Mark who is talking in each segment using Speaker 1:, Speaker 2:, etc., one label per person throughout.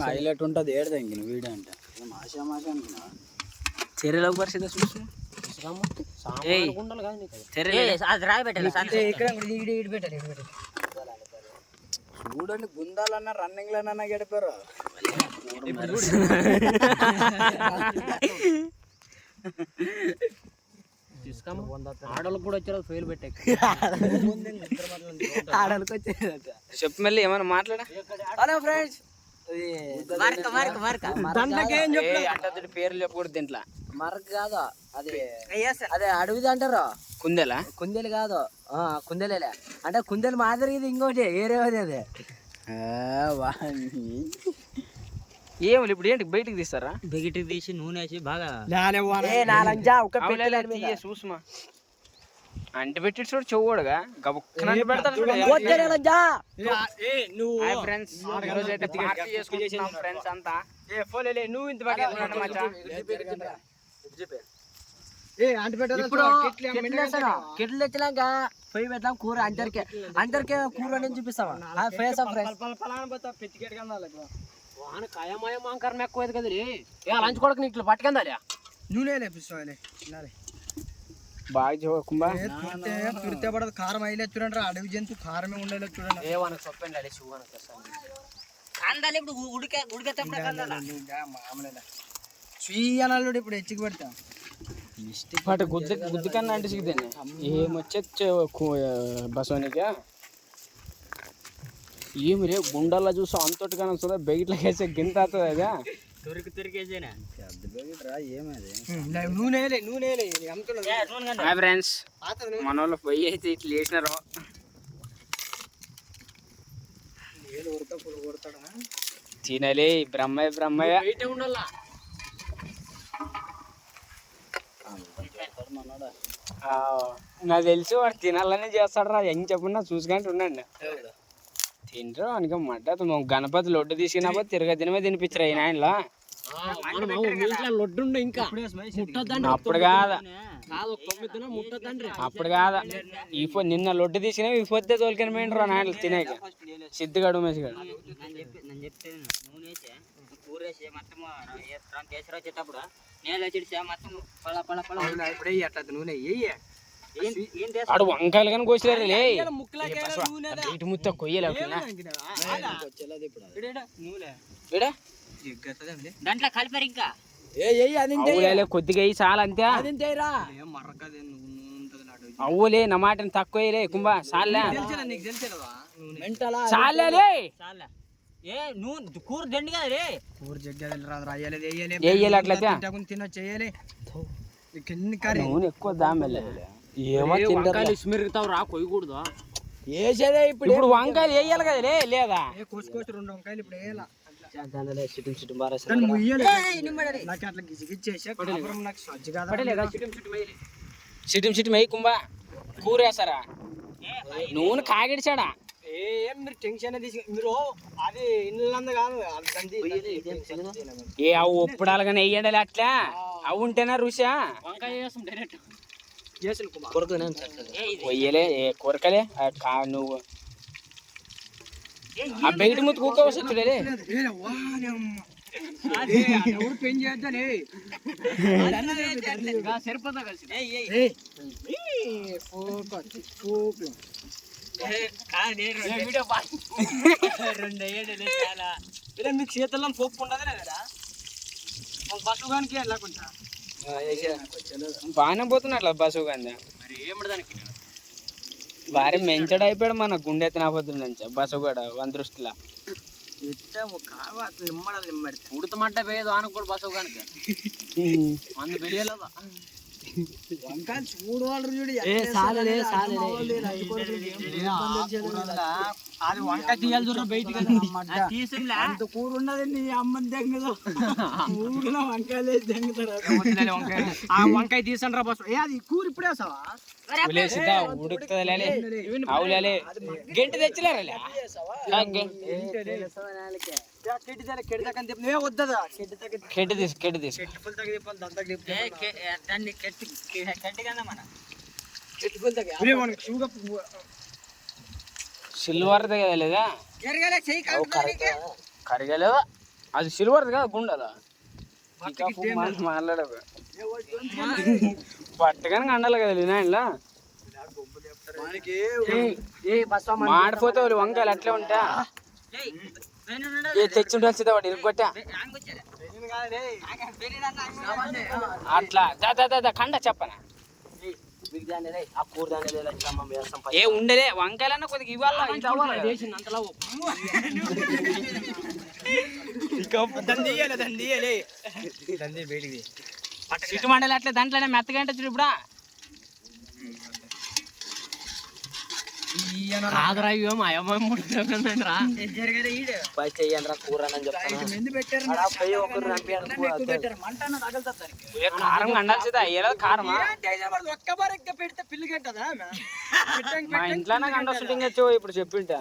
Speaker 1: Highlight ఉంటుంది ఏడదా ఇంక video అంటే మాష అనుకున్నా
Speaker 2: చర్యలో పరిస్థితి చూసి
Speaker 1: చూడండి గుందాలన్నా రన్నింగ్ లోనన్నా గడిపారు
Speaker 2: ఆడలకు కూడా వచ్చారు ఫెయిల్ పెట్టే ఆడలకు వచ్చేది చెప్పు మళ్ళీ ఏమైనా మాట్లాడా.
Speaker 1: హలో ఫ్రెండ్స్
Speaker 2: పేర్లు చెప్పకూడదు దీంట్లో.
Speaker 1: మరక కాదు అది అదే అడవిది అంటారు.
Speaker 2: కుందేలా?
Speaker 1: కుందేలు కాదు, కుందేలే అంటే కుందేలు మాదిరి ఇది ఇంకోటి ఏరేవది అది.
Speaker 2: ఏమి ఇప్పుడు ఏంటి బయటికి తీస్తారా?
Speaker 3: బయటికి తీసి నూనె వేసి బాగా
Speaker 2: చూసుమా అంటి పెట్టి చూడు చెవుడుగా ఫ్రెండ్స్ అంతా నువ్వు ఇంత
Speaker 1: కెట్లు తెచ్చినాక పొయ్యి పెట్టాం కూర అందరికే కూర నేను చూపిస్తావా
Speaker 2: కాయమాయమాంకరం ఎక్కువ కదా లంచ్ కొడుకు నీకు పట్టుకెందాలి
Speaker 1: నూనె లేపిస్తావాలి
Speaker 2: బాగా చూడకుండా
Speaker 1: పిడితే పడదు కారం అయిలే చూడండి అడవి జంతు కారమే ఉండలే చూడండి స్వీయనాలు ఇప్పుడు హెచ్చికి పెడతాం
Speaker 2: పట్టు గుద్దు కన్నా అంటే సిగ్గుతాను ఏమొచ్చే బసోనికా ఏమి రే గుండల్లా చూసా అంతటి కానీ చూడ బయటలోకి వేసే గింత అవుతుంది అదా ఫ్రెండ్స్ మన వాళ్ళు పొయ్యి అయితే ఇట్లా వేసినారు. తినలే బ్రహ్మయ్య ఉండాలా నాకు తెలిసి వాడు తినాలనే చేస్తాడు రా ఏం చెప్పకుండా చూసుకుంటూ ఉండండి తింటారు అనుకో మడ్డ గణపతి లొడ్డు తీసుకున్నప్పుడు తిరగదినమే తినిపించరు అయిన ఆయనలా
Speaker 3: లొడ్డు ఇంకా
Speaker 2: అప్పుడు కాదా అప్పుడు కాదా నిన్న లొడ్డు తీసుకునే ఈ పొద్దు తోలుకొని పోయిండ్రు నాయన తినేక సిద్ధిగాడు ఉమేష్గాడు ఆడు వంకాయలు కానీ కోసినారు ఇటు ముత్త కొయ్యలేకుండా
Speaker 3: దాంట్లో కలిపారు ఇంకా
Speaker 2: కొద్దిగా చాలా అంతే అవ్వలే నా మాటని తక్కువలే కుంభా సాలే సాలే
Speaker 3: కూర దండి కదా రే
Speaker 1: కూర జగ్గేయాలి
Speaker 2: అట్లయితే
Speaker 1: తినొచ్చేయాలి
Speaker 2: నూనె ఎక్కువ దామెలే ఏమో
Speaker 3: స్మిరుగుతావు రా కొయ్యకూడదు
Speaker 1: వేసేదే
Speaker 2: ఇప్పుడు వంకాయలు వేయాలి కదా లేదా
Speaker 1: కోసుకోవచ్చు 2 వంకాయలు ఇప్పుడు వేయాలి
Speaker 2: సిటిం మై కుంభా కూర వేస్తారా నూనె కాగిడిచాడా
Speaker 1: ఏం మీరు టెన్షన్ మీరు అది ఇల్లంద కాదు
Speaker 2: ఏ అవు ఒప్పుడాలు కానీ వేయండి అట్లా అవు ఉంటేనా రుషా పొయ్యలే కొరకలే నువ్వు ఆ బయట ముత్తు కూకోవచ్చు చూడలే
Speaker 3: సరిపోతా కలిసి
Speaker 1: మీకు చేతుల్లో పోపుకుంటుందా కదా బస్సుగానికి వెళ్ళకుండా
Speaker 2: బాగానే పోతున్నట్ల బస్సు కానీ భారీ మెంచడు అయిపోయాడు మన గుండె ఎత్తినపోతుంది బస్సు కూడా 1 దృష్టిలో
Speaker 3: ఉడతమంట పోయేది ఆనకు కూడా బస్సు కానీ మందు పెళ్ళలేదా
Speaker 1: వంకాయలు చూడవాళ్ళు చూడు అది వంకాయ తీయాలి చూడ బయటికి అంత కూర ఉన్నది నీ అమ్మని దెంగదు ఊరిలో వంకాయలు దెంగుతారు ఆ వంకాయ తీసండి రా బస్సు అది కూర ఇప్పుడే వేసావా
Speaker 2: ఉడుకుతుంది గంట తెచ్చలేరా సిల్వర్ది కదా లేదా కరిగలేదా అది సిల్వర్ది కదా గుండెలా మాట్లాడదు పట్టగానే కండాలి కదా నాయనలా మాడిపోతే వాళ్ళు వంకాయలు అట్లే ఉంటా తెచ్చి ఉండాల్సిందే వాడు ఇరుగొట్టా అట్లా కండ చెప్పనా ఏ ఉండలే వంకాయలన్నా కొద్దిగా ఇవ్వాలా సిట్టు మండలి అట్లా దాంట్లోనే మెత్తగంటే చూడు ఇప్పుడు కారం కండాల్సిందా అయ్యేలా కారమా మా ఇంట్లోనే కండ షూటింగ్ వచ్చావు ఇప్పుడు చెప్పింటా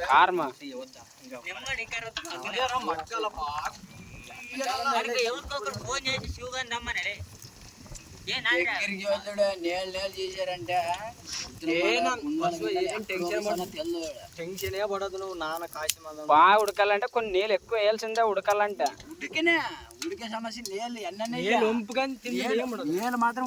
Speaker 2: కారమా బాగా ఉడకాలంటే కొన్ని నీళ్ళు ఎక్కువ వేయాల్సిందే ఉడకాలంటే
Speaker 1: ఉడికే సమస్య నీళ్ళు ఎన్న నీళ్ళు మాత్రం